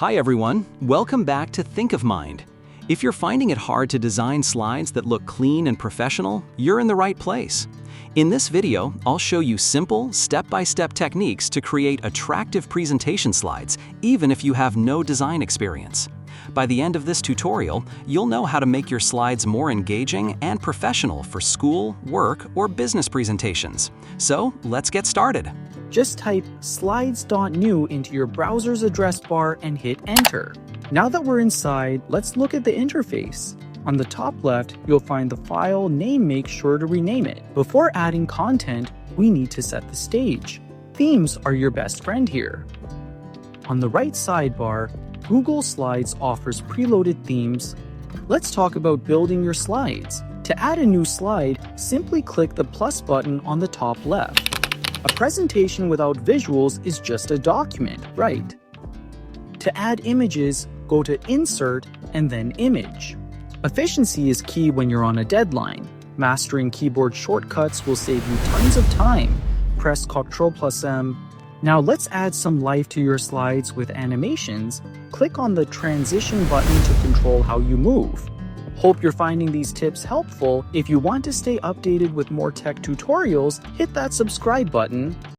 Hi everyone, welcome back to Think of Mind. If you're finding it hard to design slides that look clean and professional, you're in the right place. In this video, I'll show you simple, step-by-step techniques to create attractive presentation slides, even if you have no design experience. By the end of this tutorial, you'll know how to make your slides more engaging and professional for school, work, or business presentations. So, let's get started. Just type slides.new into your browser's address bar and hit enter. Now that we're inside, let's look at the interface. On the top left, you'll find the file name. Make sure to rename it. Before adding content, we need to set the stage. Themes are your best friend here. On the right sidebar, Google Slides offers preloaded themes. Let's talk about building your slides. To add a new slide, simply click the plus button on the top left. A presentation without visuals is just a document, right? To add images, go to Insert and then Image. Efficiency is key when you're on a deadline. Mastering keyboard shortcuts will save you tons of time. Press Ctrl+M. Now let's add some life to your slides with animations. Click on the transition button to control how you move. Hope you're finding these tips helpful. If you want to stay updated with more tech tutorials, hit that subscribe button.